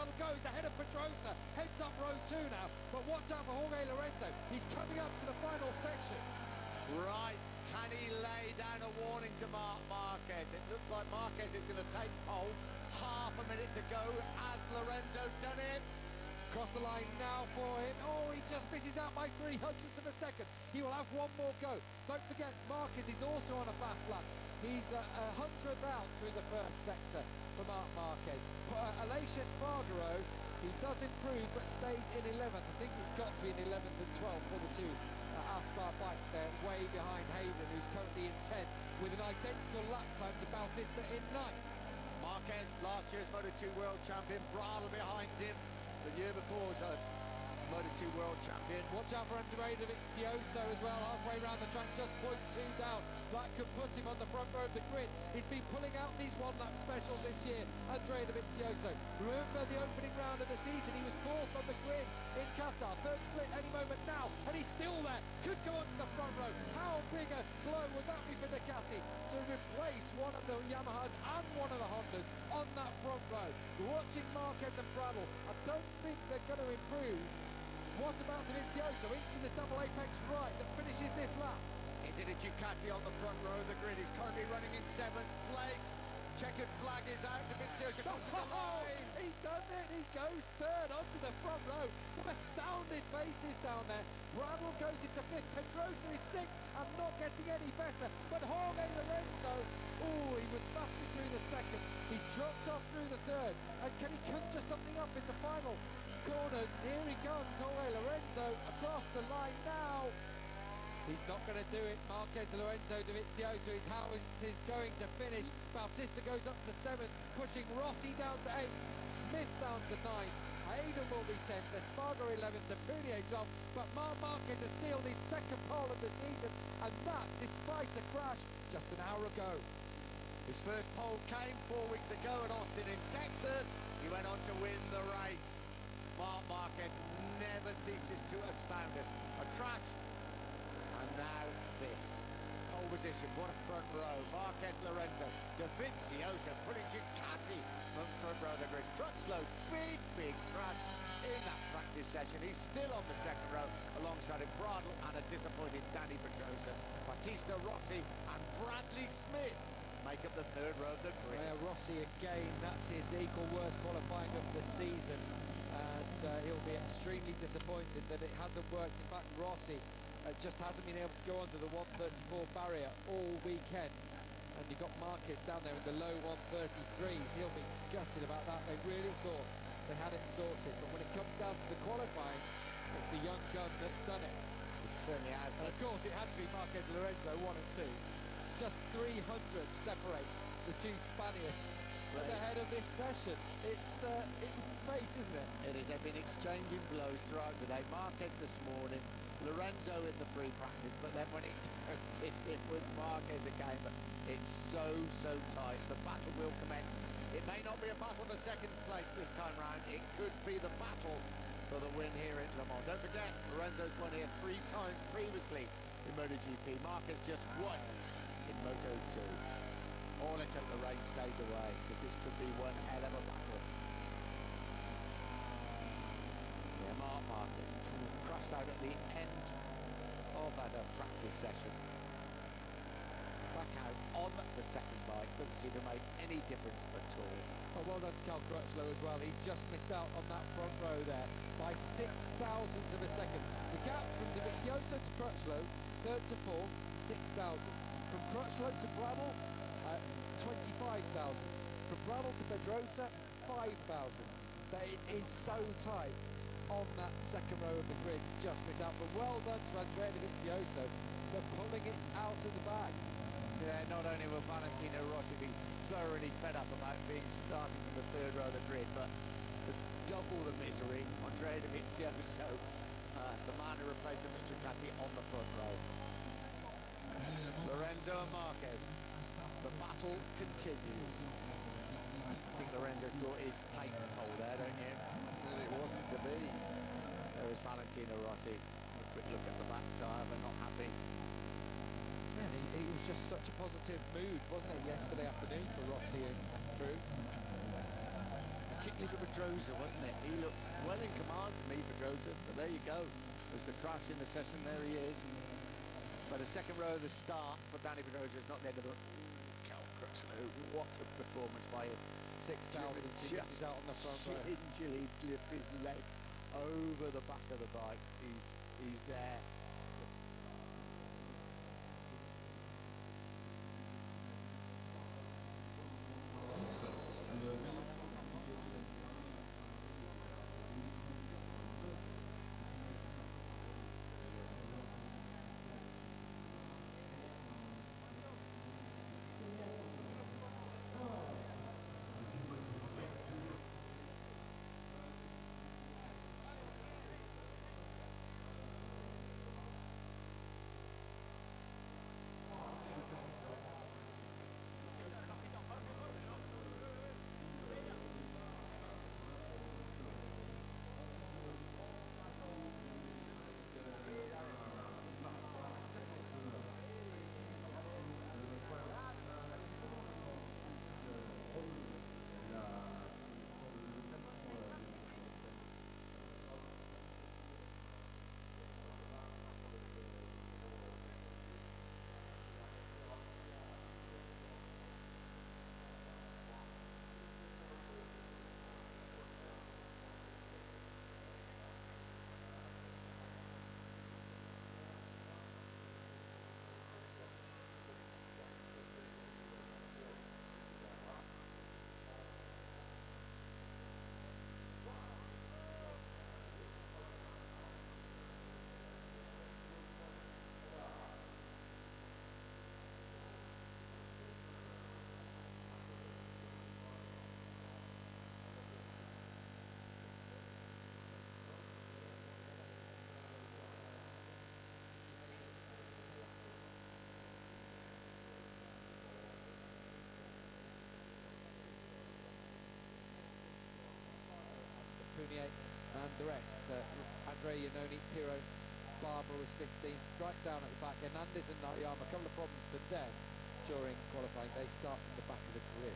Bradle goes ahead of Pedrosa, heads up row 2 now, but watch out for Jorge Lorenzo. He's coming up to the final section. Right, can he lay down a warning to Marquez? It looks like Marquez is going to take pole. Half a minute to go. Has Lorenzo done it? Across the line now for him. Oh, he just misses out by 300ths of a second. He will have one more go. Don't forget, Marquez is also on a fast lap. He's a 100th out through the first sector for Marquez. Aleix Espargaro, he does improve but stays in 11th. I think it's got to be in 11th and 12th for the two Aspar bikes there, way behind Hayden, who's currently in 10th with an identical lap time to Bautista in 9th. Marquez, last year's Moto2 World Champion, Bradle behind him. The year before was a Moto2 World Champion. Watch out for Andrea Dovizioso as well, halfway around the track, just 0.2 down. That could put him on the front row of the grid. He's been pulling out these one-lap specials this year, Andrea Dovizioso. Remember the opening round of the season, he was 4th on the grid in Qatar. 3rd split any moment now, and he's still there. Could go onto the front row. How big a blow would that be for Ducati to replace one of the Yamahas and one of the Hondas on that front row? Watching Marquez and Bradle, I don't think they're going to improve. What about Dovizioso into the double apex right that finishes this lap? Is it a Ducati on the front row of the grid? He's currently running in 7th place. Checkered flag is out. Dovizioso comes to the line. He does it. He goes 3rd onto the front row. Some astounded faces down there. Bradle goes into 5th. Pedrosa is 6th and not getting any better. But Jorge Lorenzo, oh, he was fastest through the 2nd. He's dropped off through the 3rd. And can he conjure something up in the final corners? Here he comes, Jorge Lorenzo across the line now. He's not going to do it. Marquez, Lorenzo, Dovizioso is how is going to finish. Bautista goes up to 7th, pushing Rossi down to 8th, Smith down to 9th. Hayden will be 10th, Espargaro 11th, Depunier 12th, but Marquez has sealed his 2nd pole of the season, and that despite a crash just an hour ago. His first pole came 4 weeks ago at Austin in Texas. He went on to win the race. Marquez never ceases to astound us. A crash, and now this. Pole position, what a front row. Marquez, Lorenzo, Dovizioso putting Ducati on front row of the grid. Crutchlow, big crash in that practice session. He's still on the 2nd row alongside of Bradle and a disappointed Danny Pedrosa. Bautista, Rossi and Bradley Smith make up the 3rd row of the grid. Yeah, Rossi again, that's his equal worst qualifying of the season, and he'll be extremely disappointed that it hasn't worked. In fact, Rossi just hasn't been able to go under the 134 barrier all weekend, and you've got Marquez down there in the low 133s. He'll be gutted about that. They really thought they had it sorted, but when it comes down to the qualifying, it's the young gun that's done it. He certainly has. And of course it had to be Marquez, Lorenzo 1 and 2. Just 300 separate the two Spaniards at the head of this session. It's fate, isn't it? It is. They've been exchanging blows throughout today. Marquez this morning, Lorenzo in the free practice, but then when it counted, it was Marquez again. But it's so tight. The battle will commence. It may not be a battle for 2nd place this time round. It could be the battle for the win here at Le Mans. Don't forget, Lorenzo's won here 3 times previously in MotoGP. Marquez just once in Moto2. All until the rain stays away, because this could be one hell of a battle. Yeah, Marquez crashed out at the end of that practice session. Back out on the 2nd bike, doesn't seem to make any difference at all. Well done to Cal Crutchlow as well. He's just missed out on that front row there by 6,000ths of a second. The gap from Dovizioso to Crutchlow, 3rd to 4th, 6,000ths. From Crutchlow to Bradle, 25,000ths. From Bradle to Pedrosa, 5,000ths. It is so tight on that 2nd row of the grid to just miss out. But well done to Andrea Dovizioso for pulling it out of the bag. Yeah, not only will Valentino Rossi be thoroughly fed up about being starting from the 3rd row of the grid, but to double the misery, Andrea Dovizioso, the man who replaced him with Ducati on the front row. Lorenzo and Marquez. The battle continues. I think Lorenzo thought he'd take the pole there, don't you? And it wasn't to be. There is Valentino Rossi. A quick look at the back tyre, but not happy. Man, it was just such a positive mood, wasn't it, yesterday afternoon for Rossi and crew? particularly for Pedrosa, wasn't it? He looked well in command to me, Pedrosa, but there you go. There's the crash in the session, there he is. But a second row of the start for Danny Pedrosa is not the end of the... Cal Crooks, what a performance by him. 6,000 just out on the front row. Gingerly lifts his leg over the back of the bike. He's there. And the rest, Andrea Iannone, Piro, Barber was 15th, right down at the back. Hernandez and Narayama, a couple of problems for them during qualifying. They start from the back of the grid.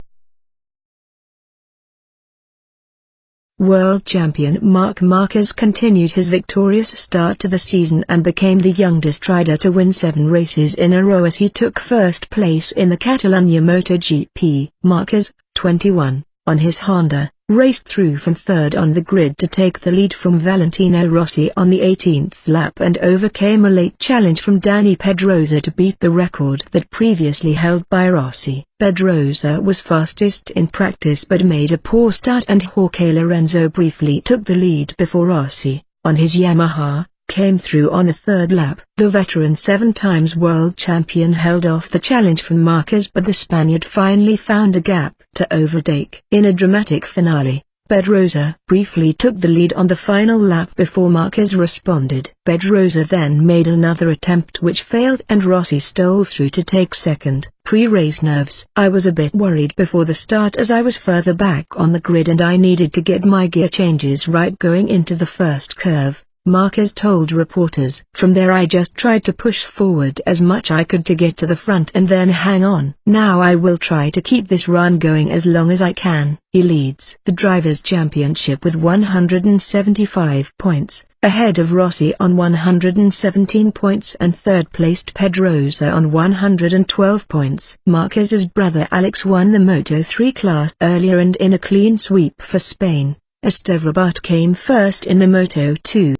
World champion Marc Marquez continued his victorious start to the season and became the youngest rider to win 7 races in a row as he took first place in the Catalonia MotoGP. Marquez, 21, on his Honda, raced through from third on the grid to take the lead from Valentino Rossi on the 18th lap and overcame a late challenge from Danny Pedrosa to beat the record that previously held by Rossi. Pedrosa was fastest in practice but made a poor start and Jorge Lorenzo briefly took the lead before Rossi, on his Yamaha, came through on the third lap. The veteran 7-times world champion held off the challenge from Marquez but the Spaniard finally found a gap to overtake. In a dramatic finale, Pedrosa briefly took the lead on the final lap before Marquez responded. Pedrosa then made another attempt which failed and Rossi stole through to take second. Pre-race nerves. I was a bit worried before the start as I was further back on the grid and I needed to get my gear changes right going into the first curve, Marquez told reporters. From there I just tried to push forward as much I could to get to the front and then hang on. Now I will try to keep this run going as long as I can. He leads the Drivers' Championship with 175 points, ahead of Rossi on 117 points and third-placed Pedrosa on 112 points. Marquez's brother Alex won the Moto3 class earlier and in a clean sweep for Spain. Esteban came first in the Moto2.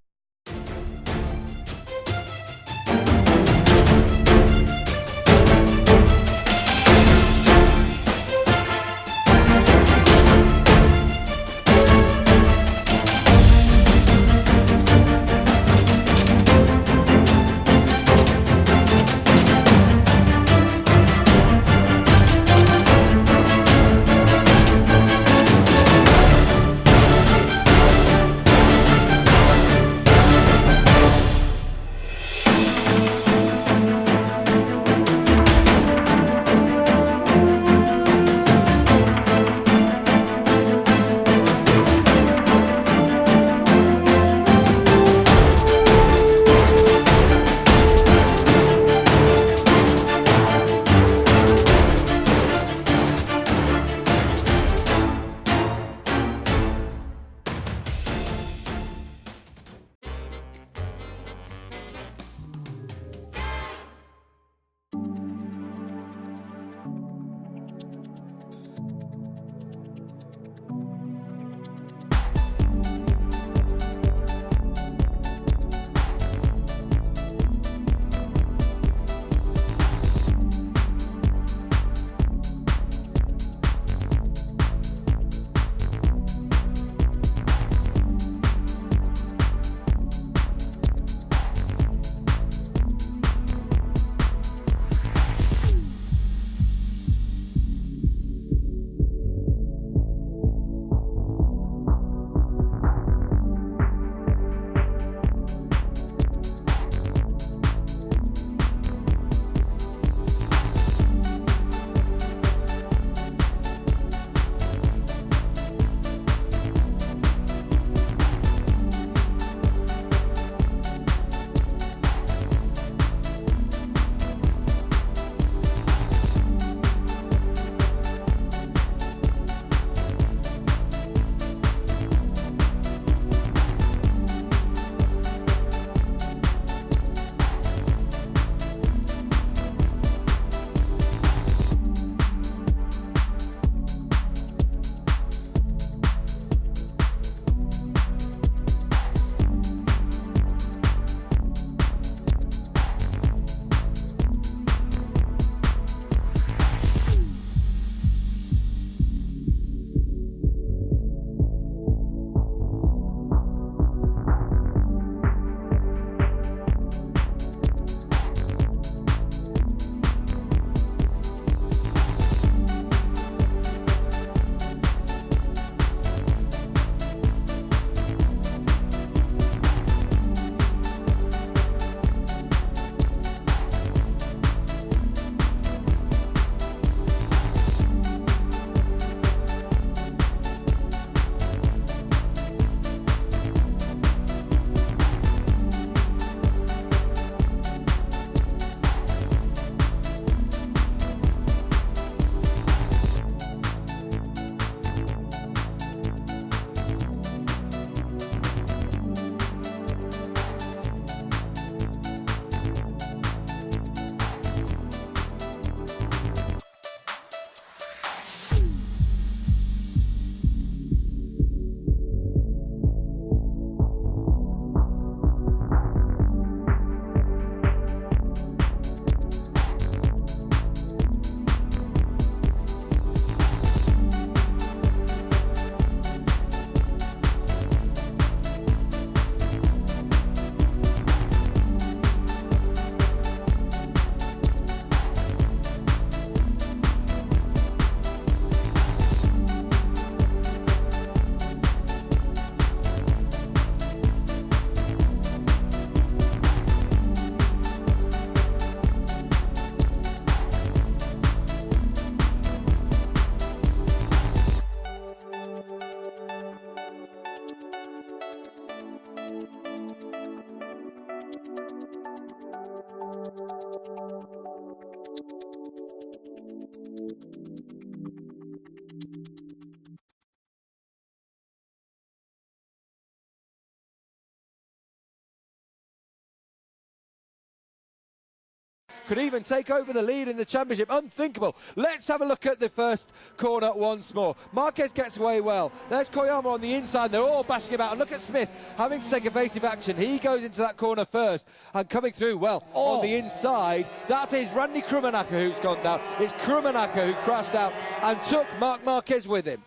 could even take over the lead in the championship. Unthinkable. Let's have a look at the first corner once more. Marquez gets away well. There's Koyama on the inside. They're all bashing about. And look at Smith having to take evasive action. He goes into that corner first and coming through well on the inside. That is Randy Krummenacher who's gone down. It's Krummenacher who crashed out and took Marc Marquez with him.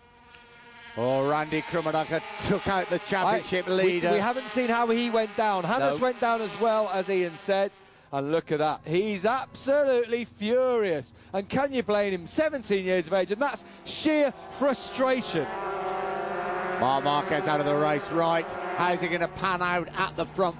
Oh, Randy Krummenacher took out the championship leader. We haven't seen how he went down. Hannes went down as well, as Ian said. And look at that. He's absolutely furious. And can you blame him? 17 years of age, and that's sheer frustration. Marc Marquez out of the race, right. How's he going to pan out at the front?